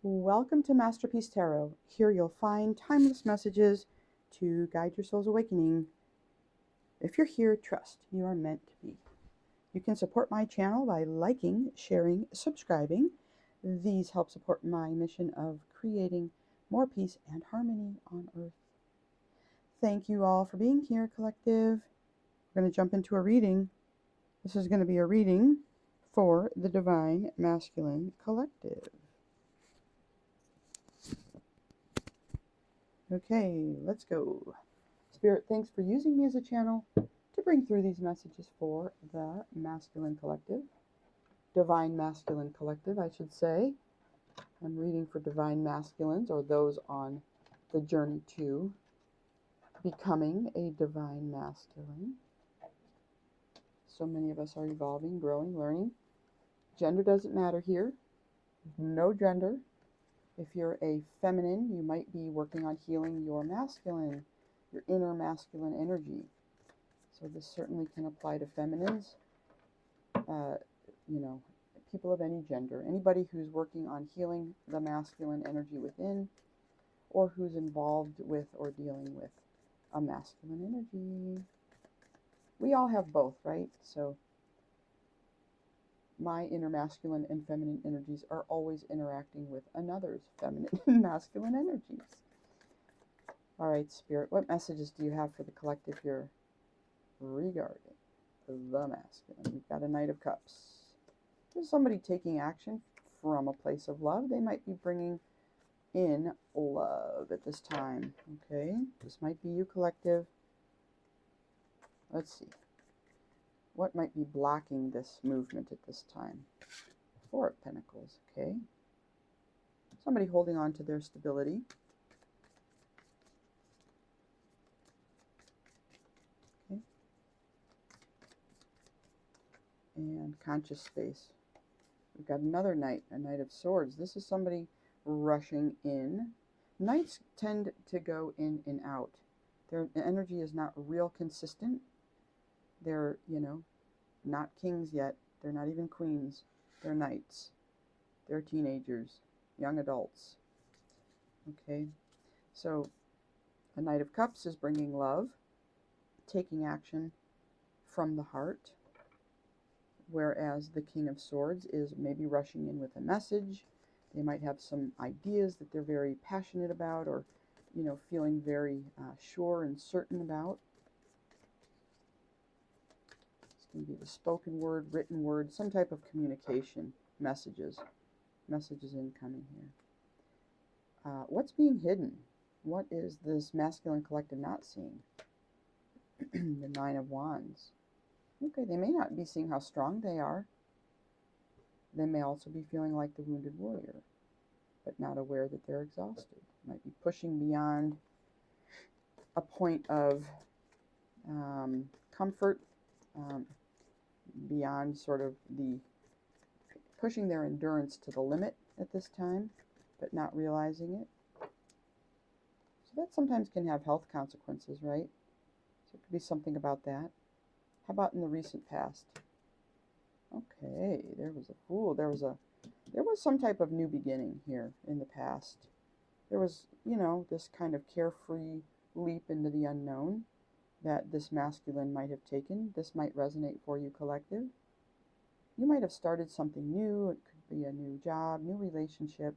Welcome to Masterpiece Tarot. Here you'll find timeless messages to guide your soul's awakening. If you're here, trust you are meant to be. You can support my channel by liking, sharing, subscribing. These help support my mission of creating more peace and harmony on Earth. Thank you all for being here, collective. We're going to jump into a reading. This is going to be a reading for the Divine Masculine Collective. Okay, let's go. Spirit, thanks for using me as a channel to bring through these messages for the Masculine Collective. Divine Masculine Collective, I should say. I'm reading for Divine Masculines, or those on the journey to becoming a Divine Masculine. So many of us are evolving, growing, learning. Gender doesn't matter here. No gender. If you're a feminine, you might be working on healing your masculine, your inner masculine energy. So this certainly can apply to feminines, people of any gender. Anybody who's working on healing the masculine energy within, or who's involved with or dealing with a masculine energy. We all have both, right? So my inner masculine and feminine energies are always interacting with another's feminine and masculine energies. All right, Spirit, what messages do you have for the collective here regarding the masculine? We've got a Knight of Cups. There's somebody taking action from a place of love. They might be bringing in love at this time. Okay, this might be you, collective. Let's see. What might be blocking this movement at this time? Four of Pentacles. Okay. Somebody holding on to their stability. Okay. And conscious space. We've got another Knight, a Knight of Swords. This is somebody rushing in. Knights tend to go in and out. Their energy is not real consistent. They're, not kings yet. They're not even queens. They're knights. They're teenagers, young adults. Okay, so a Knight of Cups is bringing love, taking action from the heart, whereas the King of Swords is maybe rushing in with a message. They might have some ideas that they're very passionate about, or feeling very sure and certain about. It's going to be the spoken word, written word, some type of communication, messages incoming here. What's being hidden? What is this masculine collective not seeing? The Nine of Wands. Okay, they may not be seeing how strong they are. They may also be feeling like the wounded warrior, but not aware that they're exhausted. Might be pushing beyond a point of comfort, beyond sort of the pushing their endurance to the limit at this time, but not realizing it. So that sometimes can have health consequences, right? So it could be something about that. How about in the recent past? Okay, there was a Fool. There was some type of new beginning here in the past. There was, this kind of carefree leap into the unknown that this masculine might have taken. This might resonate for you, collective. You might have started something new. It could be a new job, new relationship.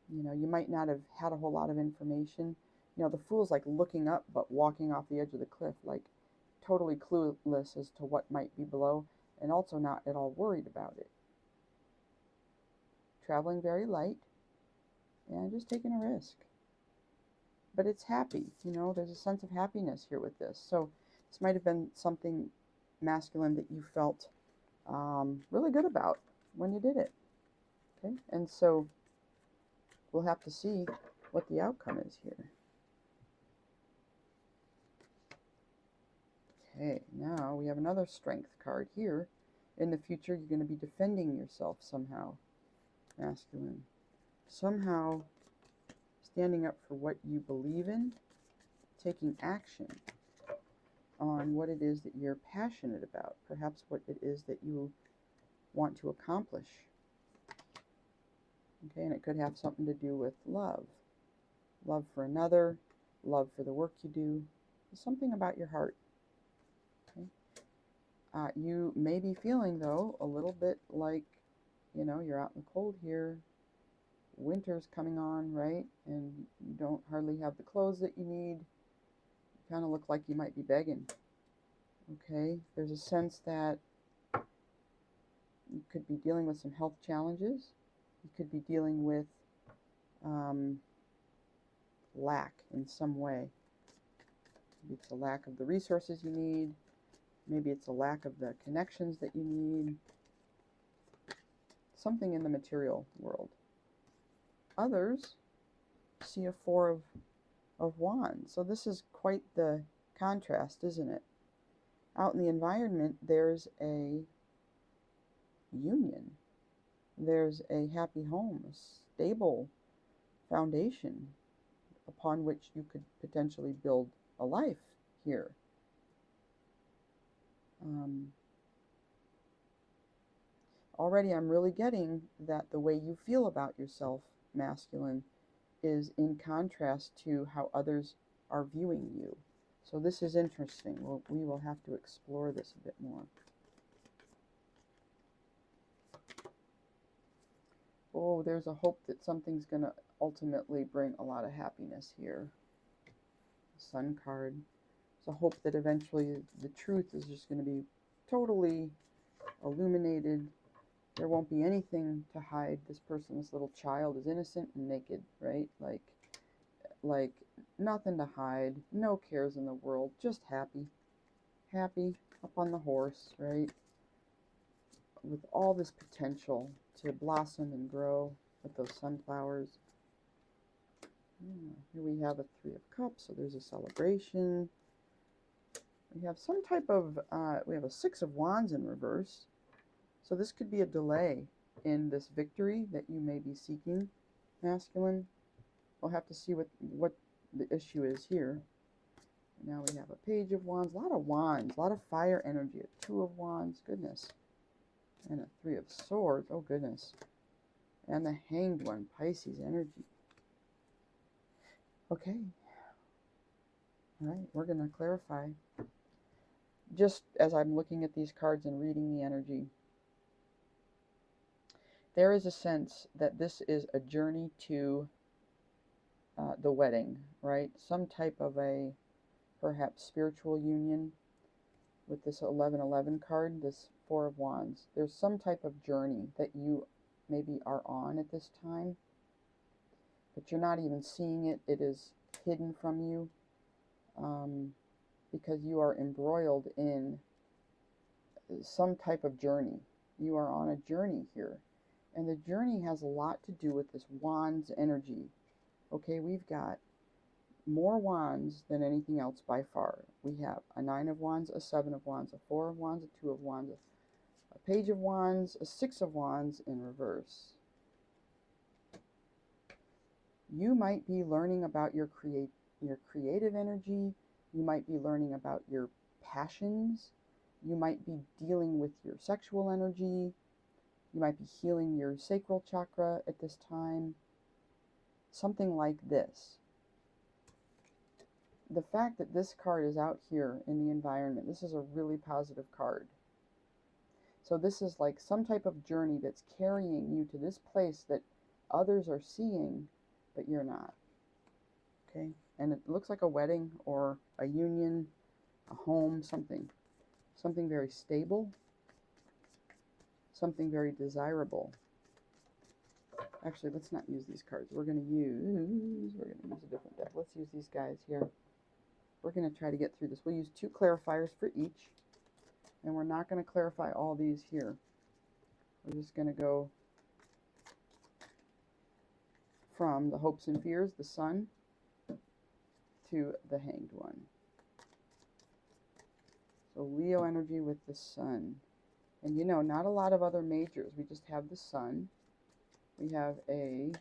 You might not have had a whole lot of information. The Fool's like looking up but walking off the edge of the cliff, like totally clueless as to what might be below, and also not at all worried about it. Traveling very light and just taking a risk. But it's happy, there's a sense of happiness here with this. So this might have been something masculine that you felt really good about when you did it. Okay, and so we'll have to see what the outcome is here. Okay, now we have another strength card here. In the future, you're going to be defending yourself somehow, masculine. Somehow standing up for what you believe in, taking action on what it is that you're passionate about, perhaps what it is that you want to accomplish. Okay, and it could have something to do with love. Love for another, love for the work you do, something about your heart. Okay? You may be feeling, though, a little bit like, you know, you're out in the cold here, winter's coming on, right? And you don't hardly have the clothes that you need. You kind of look like you might be begging. Okay, there's a sense that you could be dealing with some health challenges. You could be dealing with lack in some way. Maybe it's a lack of the resources you need. Maybe it's a lack of the connections that you need. Something in the material world. Others see a Four of Wands. So this is quite the contrast, isn't it? Out in the environment, there's a union. There's a happy home, a stable foundation upon which you could potentially build a life here. Already I'm really getting that the way you feel about yourself, masculine, is in contrast to how others are viewing you. So this is interesting. We will have to explore this a bit more. Oh, there's a hope that something's going to ultimately bring a lot of happiness here. Sun card. There's a hope that eventually the truth is just going to be totally illuminated. There won't be anything to hide. This person, this little child, is innocent and naked, right? Like nothing to hide, no cares in the world, just happy. Happy, up on the horse, right? With all this potential to blossom and grow with those sunflowers. Here we have a Three of Cups, so there's a celebration. We have some type of, we have a Six of Wands in reverse. So this could be a delay in this victory that you may be seeking, masculine. We'll have to see what the issue is here. Now we have a Page of Wands, a lot of wands, a lot of fire energy, a Two of Wands, goodness. And a Three of Swords, oh goodness. And the Hanged One, Pisces energy. Okay. All right, we're going to clarify. Just as I'm looking at these cards and reading the energy, there is a sense that this is a journey to the wedding, right? Some type of a perhaps spiritual union with this 1111 card, this Four of Wands. There's some type of journey that you maybe are on at this time, but you're not even seeing it. It is hidden from you because you are embroiled in some type of journey. You are on a journey here. And the journey has a lot to do with this Wands energy. Okay, we've got more wands than anything else by far. We have a Nine of Wands, a Seven of Wands, a Four of Wands, a Two of Wands, a Page of Wands, a Six of Wands in reverse. You might be learning about your creative energy. You might be learning about your passions. You might be dealing with your sexual energy. You might be healing your sacral chakra at this time. Something like this. The fact that this card is out here in the environment, this is a really positive card. So this is like some type of journey that's carrying you to this place that others are seeing, but you're not. Okay? And it looks like a wedding or a union, a home, something very stable, something very desirable. Actually, let's not use these cards. We're going to use a different deck. Let's use these guys here. We're going to try to get through this. We'll use 2 clarifiers for each, and we're not going to clarify all these here. We're just going to go from the hopes and fears, the Sun, to the Hanged One. So Leo energy with the Sun. And you know, not a lot of other majors. We just have the Sun. We have the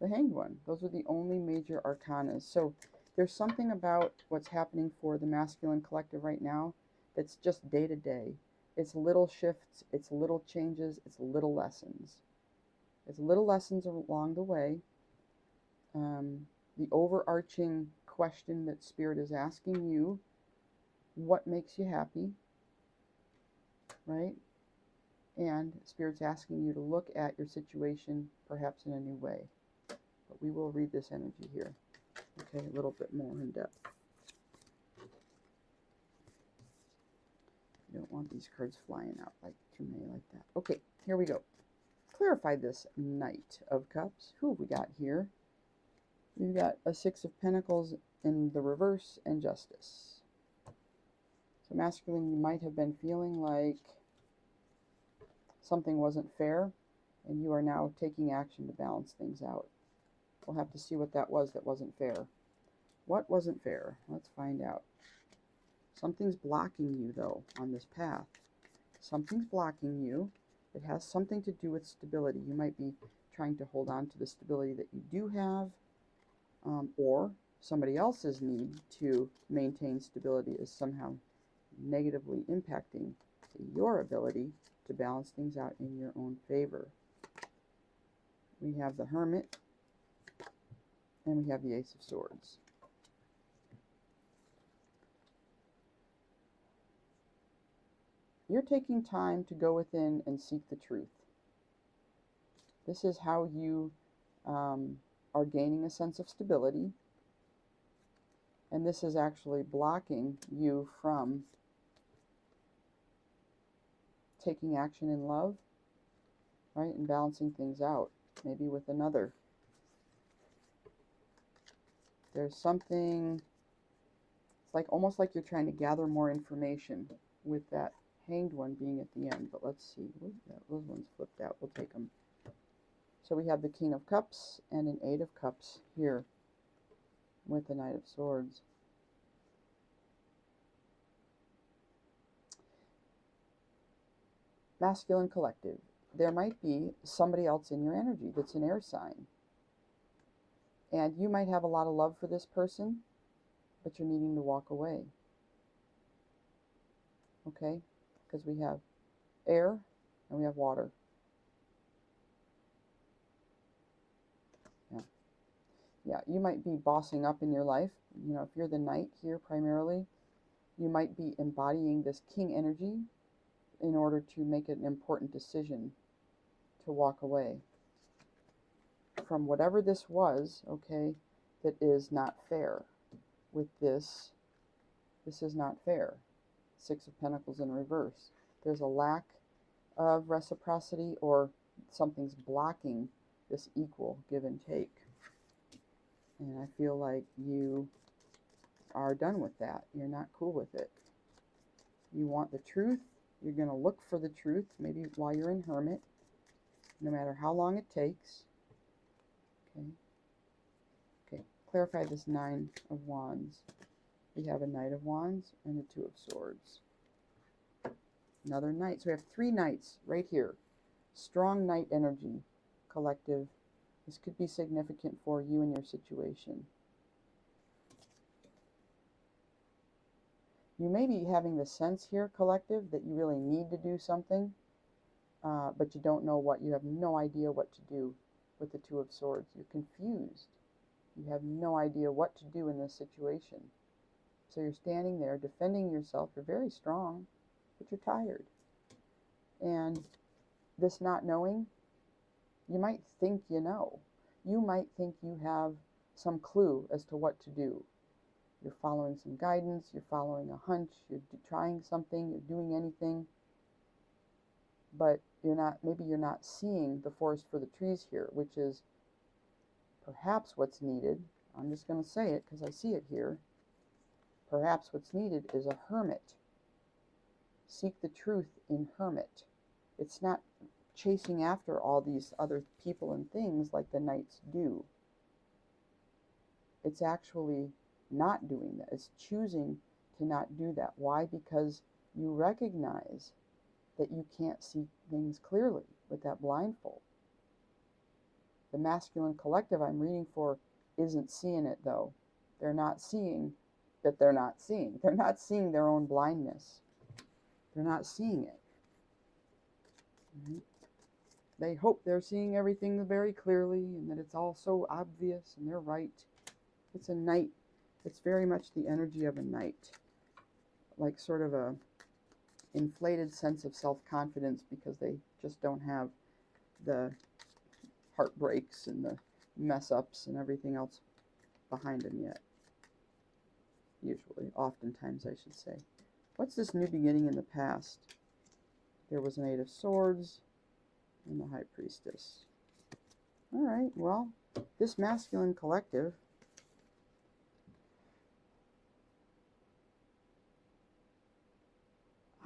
Hanged One. Those are the only major arcanas. So there's something about what's happening for the masculine collective right now that's just day to day. It's little shifts, it's little changes, it's little lessons. It's little lessons along the way. The overarching question that Spirit is asking you, what makes you happy, right? And Spirit's asking you to look at your situation perhaps in a new way. But we will read this energy here, okay, a little bit more in depth. You don't want these cards flying out like too many like that. Okay, here we go. Clarify this Knight of Cups. Who have we got here? We've got a Six of Pentacles in the reverse and Justice. So masculine, you might have been feeling like something wasn't fair, and you are now taking action to balance things out. We'll have to see what that was that wasn't fair. What wasn't fair? Let's find out. Something's blocking you, though, on this path. Something's blocking you. It has something to do with stability. You might be trying to hold on to the stability that you do have, or somebody else's need to maintain stability is somehow negatively impacting your ability to balance things out in your own favor. We have the Hermit, and we have the Ace of Swords. You're taking time to go within and seek the truth. This is how you are gaining a sense of stability, and this is actually blocking you from taking action in love, right, and balancing things out, maybe with another. There's something, it's like almost like you're trying to gather more information with that Hanged one being at the end, but let's see. Those ones flipped out. We'll take them. So we have the King of Cups and an Eight of Cups here with the Knight of Swords. Masculine collective. There might be somebody else in your energy that's an air sign. And you might have a lot of love for this person, but you're needing to walk away. Okay? Because we have air and we have water. Yeah, you might be bossing up in your life. You know, if you're the Knight here primarily, you might be embodying this King energy in order to make an important decision to walk away from whatever this was, okay, that is not fair. With this is not fair. Six of Pentacles in reverse. There's a lack of reciprocity, or something's blocking this equal give and take. And I feel like you are done with that. You're not cool with it. You want the truth. You're going to look for the truth, maybe while you're in Hermit, no matter how long it takes. Okay. Clarify this Nine of Wands. We have a Knight of Wands and a Two of Swords. Another Knight. So we have three Knights right here. Strong Knight energy, collective. This could be significant for you and your situation. You may be having the sense here, collective, that you really need to do something, but you don't know what. You have no idea what to do with the Two of Swords. You're confused. You have no idea what to do in this situation. So you're standing there defending yourself. You're very strong, but you're tired. And this not knowing, you might think you know. You might think you have some clue as to what to do. You're following some guidance, you're following a hunch, you're trying something, you're doing anything, but maybe you're not seeing the forest for the trees here, which is perhaps what's needed. I'm just going to say it because I see it here. Perhaps what's needed is a hermit. Seek the truth in Hermit. It's not chasing after all these other people and things like the Knights do. It's actually not doing that. It's choosing to not do that. Why? Because you recognize that you can't see things clearly with that blindfold. The masculine collective I'm reading for isn't seeing it, though. They're not seeing that they're not seeing. They're not seeing their own blindness. They're not seeing it. they hope they're seeing everything very clearly and that it's all so obvious and they're right. It's a knight. It's very much the energy of a knight, like sort of a inflated sense of self-confidence because they just don't have the heartbreaks and the mess ups and everything else behind them yet. Usually, oftentimes I should say. What's this new beginning in the past? There was an Eight of Swords and the High Priestess. All right, well, this masculine collective,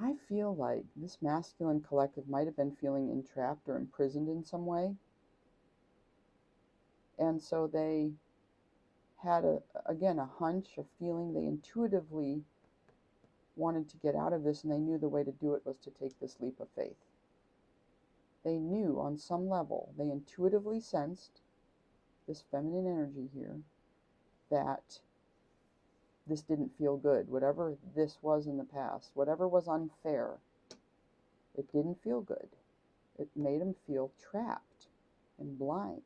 I feel like this masculine collective might have been feeling entrapped or imprisoned in some way. And so they had, again, a hunch, a feeling. They intuitively wanted to get out of this, and they knew the way to do it was to take this leap of faith. They knew on some level, they intuitively sensed this feminine energy here, that this didn't feel good. Whatever this was in the past, whatever was unfair, it didn't feel good. It made them feel trapped and blind.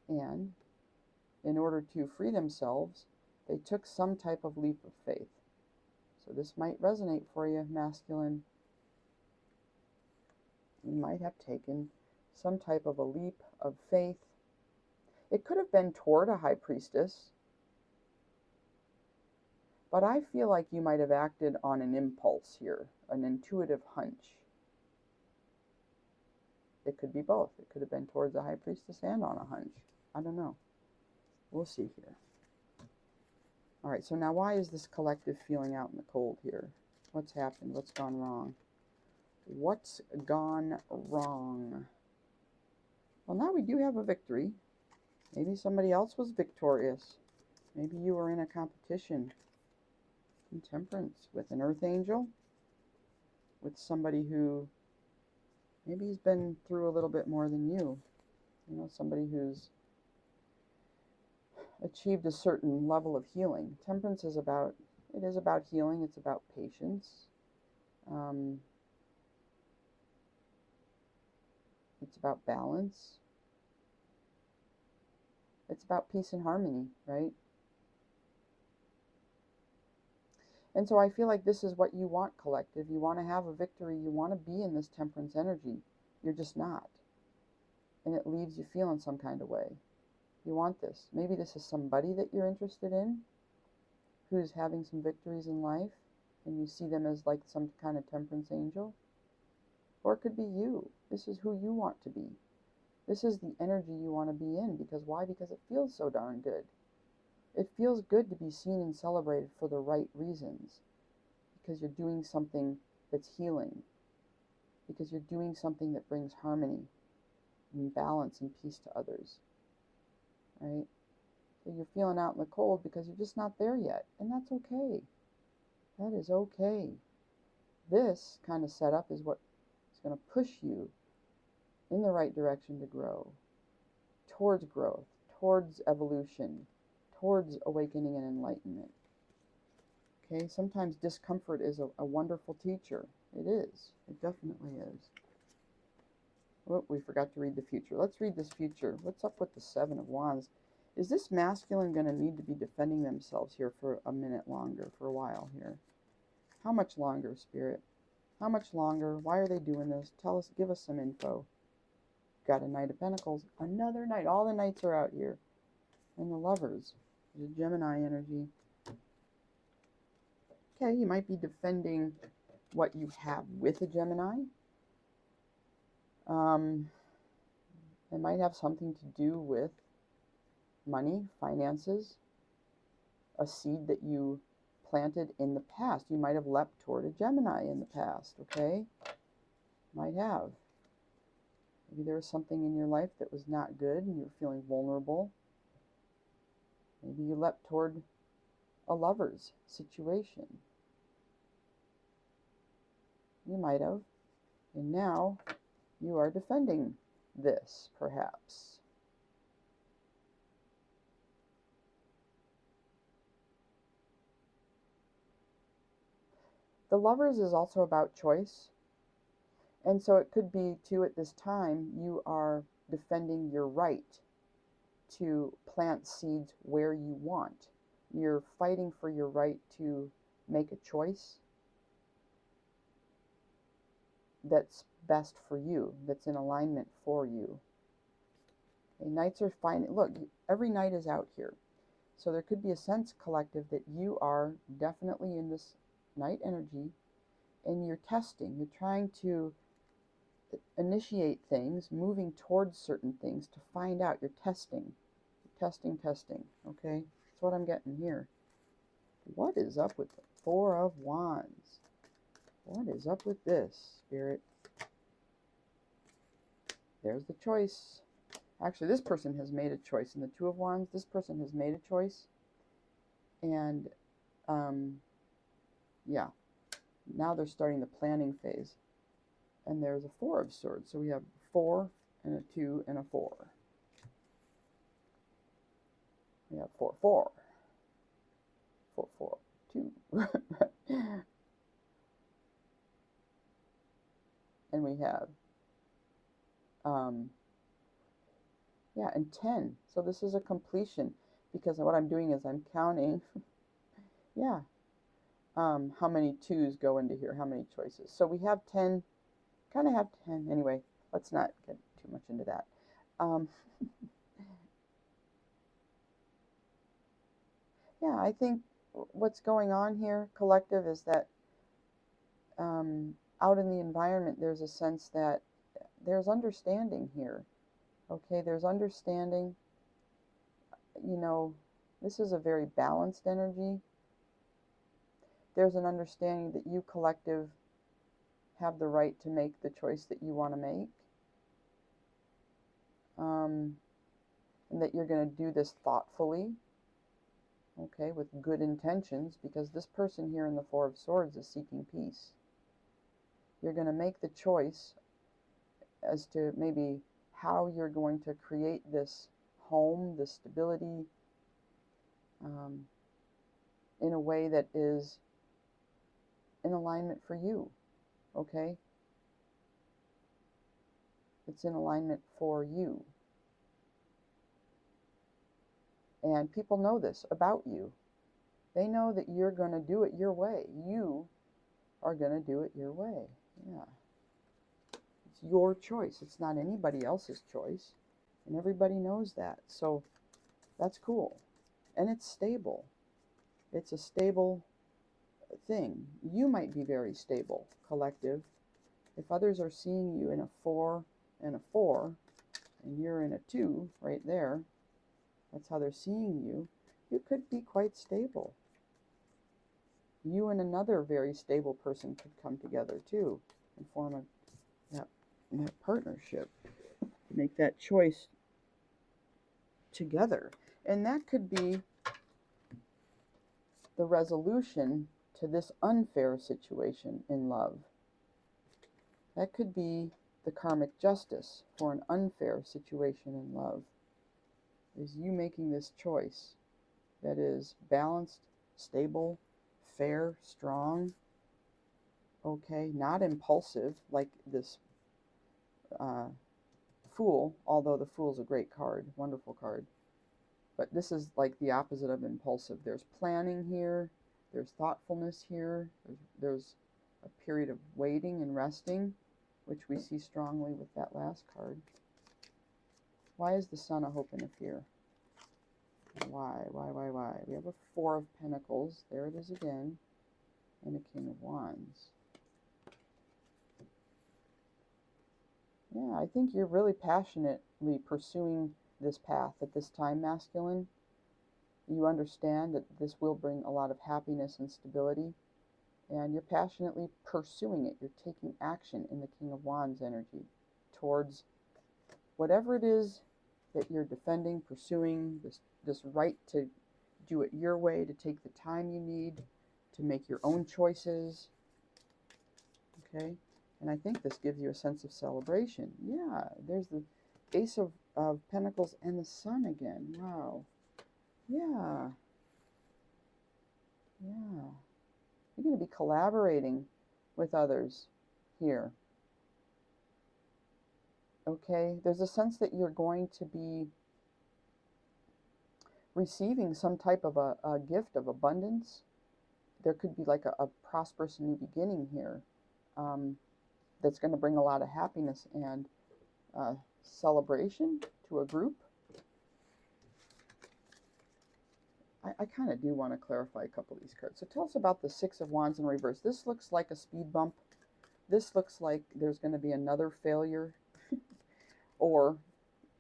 And in order to free themselves, they took some type of leap of faith. So this might resonate for you, masculine. You might have taken some type of a leap of faith. It could have been toward a high priestess, but I feel like you might have acted on an impulse here, an intuitive hunch. It could be both. It could have been towards a high priestess and on a hunch. I don't know. We'll see here. All right, so now why is this collective feeling out in the cold here? What's happened? What's gone wrong? What's gone wrong? Well, now we do have a victory. Maybe somebody else was victorious. Maybe you were in a competition in Temperance with an Earth Angel, with somebody who maybe he's been through a little bit more than you. You know, somebody who's achieved a certain level of healing. Temperance is about, it is about healing. It's about patience. It's about balance. It's about peace and harmony, right? And so I feel like this is what you want, collective. You want to have a victory. You want to be in this temperance energy. You're just not. And it leaves you feeling some kind of way. You want this. Maybe this is somebody that you're interested in who's having some victories in life, and you see them as like some kind of temperance angel. Or it could be you. This is who you want to be. This is the energy you want to be in. Because why? Because it feels so darn good. It feels good to be seen and celebrated for the right reasons. Because you're doing something that's healing. Because you're doing something that brings harmony and balance and peace to others. Right? So you're feeling out in the cold because you're just not there yet. And that's okay. That is okay. This kind of setup is what is going to push you in the right direction to grow. Towards growth. Towards evolution. Towards awakening and enlightenment. Okay? Sometimes discomfort is a wonderful teacher. It is. It definitely is. Oh, we forgot to read the future. Let's read this future. What's up with the Seven of Wands? Is this masculine going to need to be defending themselves here for a minute longer, for a while here? How much longer, Spirit? How much longer? Why are they doing this? Tell us, give us some info. Got a Knight of Pentacles. Another Knight. All the Knights are out here. And the Lovers. There's a Gemini energy. Okay, you might be defending what you have with a Gemini. It might have something to do with money, finances, a seed that you planted in the past. You might have leapt toward a Gemini in the past, okay? Might have. Maybe there was something in your life that was not good and you're feeling vulnerable. Maybe you leapt toward a lover's situation. You might have. And now you are defending this, perhaps. The Lovers is also about choice. And so it could be too, at this time, you are defending your right to plant seeds where you want. You're fighting for your right to make a choice that's best for you, that's in alignment for you. Okay, Knights are fine. Look, every knight is out here. So there could be a sense, collective, that you are definitely in this knight energy, and you're testing. You're trying to initiate things, moving towards certain things to find out. You're testing. Testing, testing. Okay? That's what I'm getting here. What is up with the Four of Wands? What is up with this, Spirit? There's the choice. Actually, this person has made a choice. In the Two of Wands, this person has made a choice. And, yeah. Now they're starting the planning phase. And there's a Four of Swords. So we have 4 and a 2 and a 4. We have 4, 4. 4, 4, 2. And we have, yeah, and 10. So this is a completion, because what I'm doing is I'm counting, yeah, how many 2s go into here, how many choices. So we have 10, kind of have 10. Anyway, let's not get too much into that. Yeah, I think what's going on here, collective, is that out in the environment, there's a sense that there's understanding here. Okay, there's understanding. You know, this is a very balanced energy. There's an understanding that you, collective, have the right to make the choice that you want to make. And that you're going to do this thoughtfully. Okay, with good intentions, because this person here in the Four of Swords is seeking peace. You're going to make the choice as to maybe how you're going to create this home, this stability, in a way that is in alignment for you, okay? It's in alignment for you. And people know this about you. They know that you're going to do it your way. You are going to do it your way. Yeah. It's your choice. It's not anybody else's choice. And everybody knows that. So that's cool. And it's stable. It's a stable thing. You might be very stable, collective. If others are seeing you in a 4 and a 4, and you're in a 2 right there, that's how they're seeing you, you could be quite stable. You and another very stable person could come together too and form that partnership, make that choice together. And that could be the resolution to this unfair situation in love. That could be the karmic justice for an unfair situation in love, is you making this choice that is balanced, stable, fair, strong, okay, not impulsive like this Fool, although the Fool's a great card, wonderful card. But this is like the opposite of impulsive. There's planning here, there's thoughtfulness here, there's a period of waiting and resting, which we see strongly with that last card. Why is the Sun a hope and a fear? Why? We have a 4 of Pentacles, there it is again, and a King of Wands. Yeah, I think you're really passionately pursuing this path at this time, masculine. You understand that this will bring a lot of happiness and stability, and you're passionately pursuing it. You're taking action in the King of Wands energy towards whatever it is that you're defending, pursuing, this right to do it your way, to take the time you need, to make your own choices. Okay? And I think this gives you a sense of celebration. Yeah, there's the Ace of Pentacles and the Sun again. Wow. Yeah. Yeah. You're going to be collaborating with others here. Okay, there's a sense that you're going to be receiving some type of a gift of abundance. There could be like a prosperous new beginning here, that's going to bring a lot of happiness and celebration to a group. I kind of do want to clarify a couple of these cards. So tell us about the Six of Wands in reverse. This looks like a speed bump. This looks like there's going to be another failure, or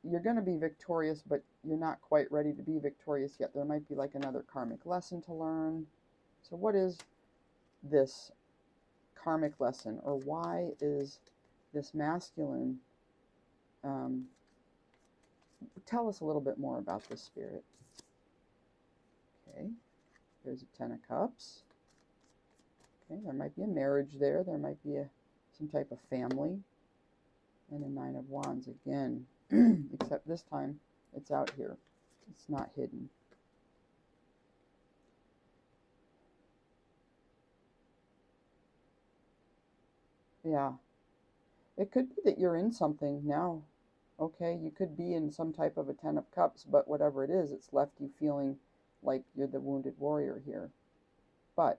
you're going to be victorious, but you're not quite ready to be victorious yet. There might be like another karmic lesson to learn. So what is this karmic lesson, or why is this masculine? Tell us a little bit more about this, Spirit. Okay, there's a Ten of Cups. Okay, there might be a marriage there. There might be some type of family. And a Nine of Wands again, except this time it's out here. It's not hidden. Yeah, it could be that you're in something now. Okay, you could be in some type of a Ten of Cups, but whatever it is, it's left you feeling like you're the wounded warrior here. But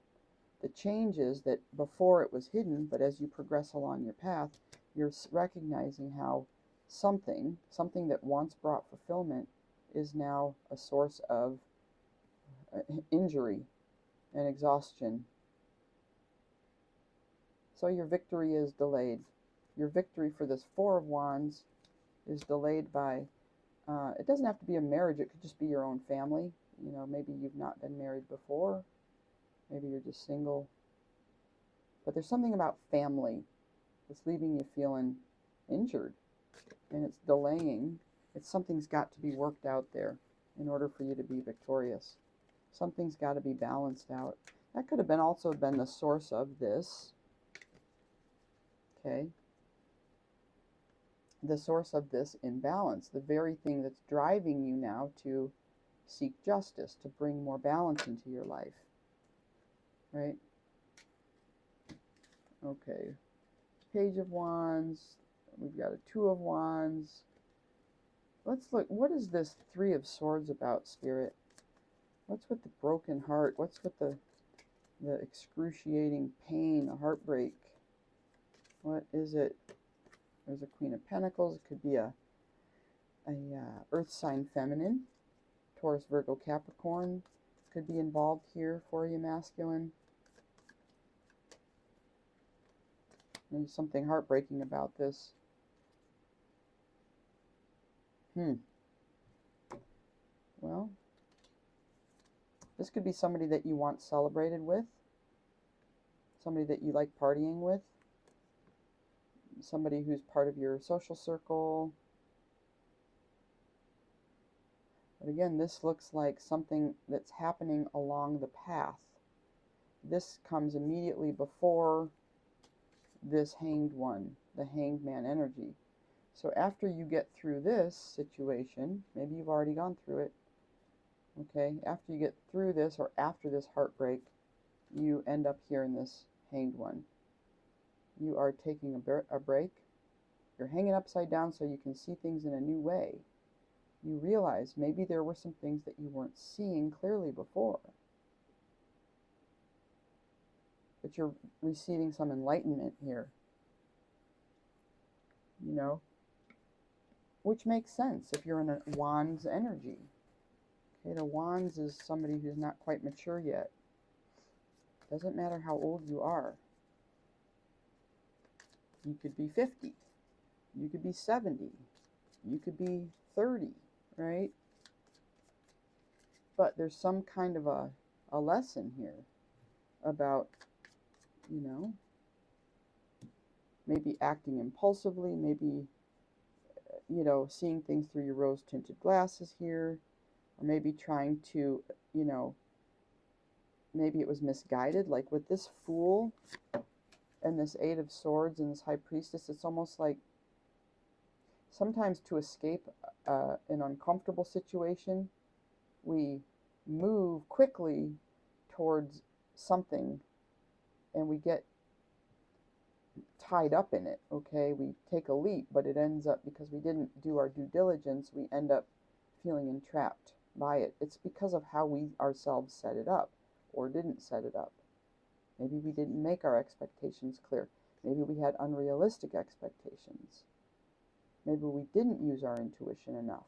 the change is that before it was hidden, but as you progress along your path, you're recognizing how something that once brought fulfillment is now a source of injury and exhaustion. So your victory is delayed. Your victory for this Four of Wands is delayed by, it doesn't have to be a marriage, it could just be your own family. You know, maybe you've not been married before, maybe you're just single. But there's something about family that's leaving you feeling injured, and it's delaying. Something's got to be worked out there in order for you to be victorious. Something's got to be balanced out. That could have been also been the source of this. Okay. The source of this imbalance, the very thing that's driving you now to seek justice, to bring more balance into your life. Right? Okay. Page of Wands. We've got a Two of Wands. Let's look. What is this Three of Swords about, Spirit? What's with the broken heart? What's with the excruciating pain, the heartbreak? What is it? There's a Queen of Pentacles. It could be a earth sign feminine. Taurus, Virgo, Capricorn could be involved here for you, masculine. There's something heartbreaking about this. Well, this could be somebody that you want celebrated with, somebody that you like partying with, somebody who's part of your social circle. But again, this looks like something that's happening along the path. This comes immediately before this Hanged One, the Hanged Man energy. So after you get through this situation, maybe you've already gone through it, okay, after you get through this, or after this heartbreak, you end up here in this Hanged One. You are taking a break. You're hanging upside down so you can see things in a new way. You realize maybe there were some things that you weren't seeing clearly before. But you're receiving some enlightenment here. You know? Which makes sense if you're in a Wands energy. Okay, the Wands is somebody who's not quite mature yet. Doesn't matter how old you are. You could be 50. You could be 70. You could be 30, right? But there's some kind of a lesson here about, you know, maybe acting impulsively, maybe, you know, seeing things through your rose-tinted glasses here, or maybe trying to, you know, maybe it was misguided, like with this Fool and this Eight of Swords and this High Priestess. It's almost like sometimes to escape an uncomfortable situation, we move quickly towards something, and we get tied up in it, okay? We take a leap, but it ends up, because we didn't do our due diligence, we end up feeling entrapped by it. It's because of how we ourselves set it up or didn't set it up. Maybe we didn't make our expectations clear. Maybe we had unrealistic expectations. Maybe we didn't use our intuition enough.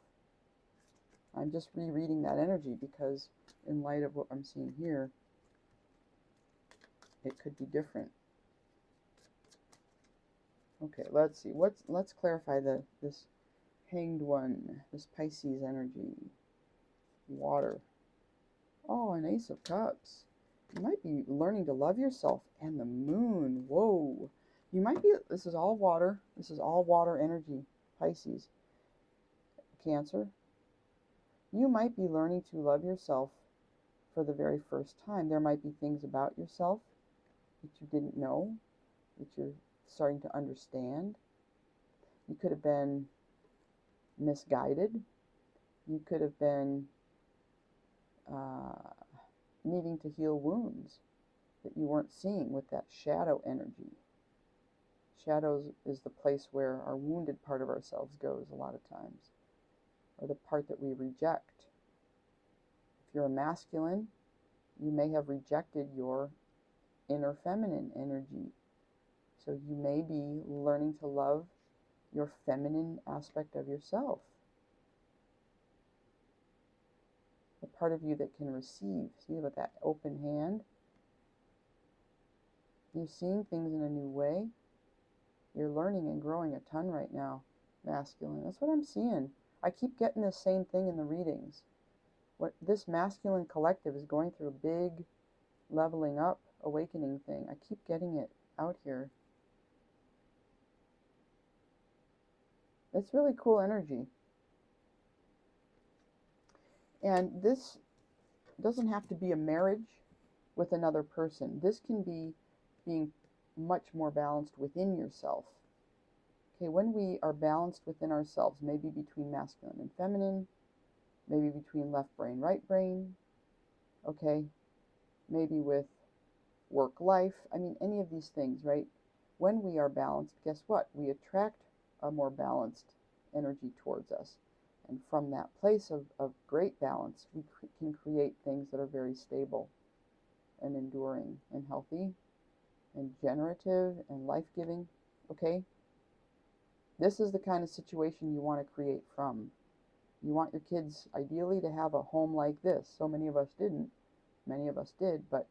I'm just rereading that energy because in light of what I'm seeing here, it could be different. Okay, let's see. Let's clarify this Hanged One, this Pisces energy. Water. Oh, an Ace of Cups. You might be learning to love yourself. And the Moon. Whoa. You might be, this is all water. This is all water energy. Pisces. Cancer. You might be learning to love yourself for the very first time. There might be things about yourself that you didn't know, that you're starting to understand. You could have been misguided. You could have been needing to heal wounds that you weren't seeing with that shadow energy. Shadows is the place where our wounded part of ourselves goes a lot of times, or the part that we reject. If you're a masculine, you may have rejected your inner feminine energy. So you may be learning to love your feminine aspect of yourself. The part of you that can receive. See, with that open hand? You're seeing things in a new way. You're learning and growing a ton right now, masculine. That's what I'm seeing. I keep getting the same thing in the readings. What this masculine collective is going through a big leveling up, awakening thing. I keep getting it out here. It's really cool energy. And this doesn't have to be a marriage with another person. This can be being much more balanced within yourself. Okay, when we are balanced within ourselves, maybe between masculine and feminine, maybe between left brain, right brain, okay, maybe with work life, I mean, any of these things, right? When we are balanced, guess what? We attract a more balanced energy towards us. And from that place of great balance, we can create things that are very stable and enduring and healthy and generative and life-giving, okay? This is the kind of situation you want to create from. You want your kids, ideally, to have a home like this. So many of us didn't. Many of us did, but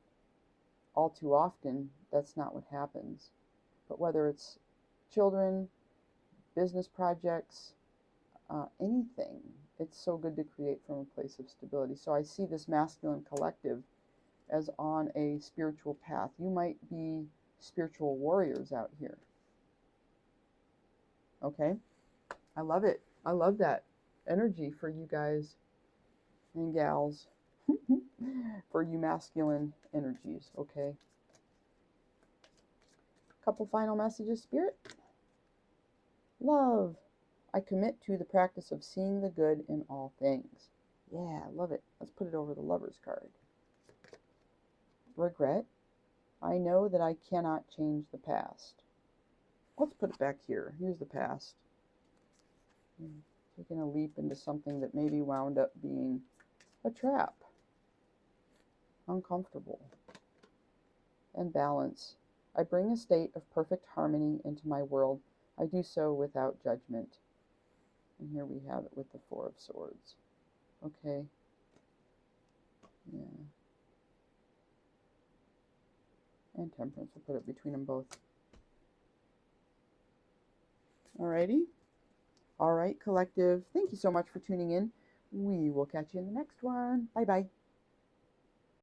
all too often, that's not what happens. But whether it's children, business projects, anything, it's so good to create from a place of stability. So I see this masculine collective as on a spiritual path. You might be spiritual warriors out here. Okay? I love it. I love that energy for you guys and gals. For you masculine energies, okay? Couple final messages, Spirit. Love. I commit to the practice of seeing the good in all things. Yeah, I love it. Let's put it over the Lover's card. Regret. I know that I cannot change the past. Let's put it back here. Here's the past. Taking a leap into something that maybe wound up being a trap. Uncomfortable. And balance. I bring a state of perfect harmony into my world. I do so without judgment. And here we have it with the Four of Swords. Okay. Yeah. And Temperance. We'll put it between them both. Alrighty. Alright, collective. Thank you so much for tuning in. We will catch you in the next one. Bye-bye.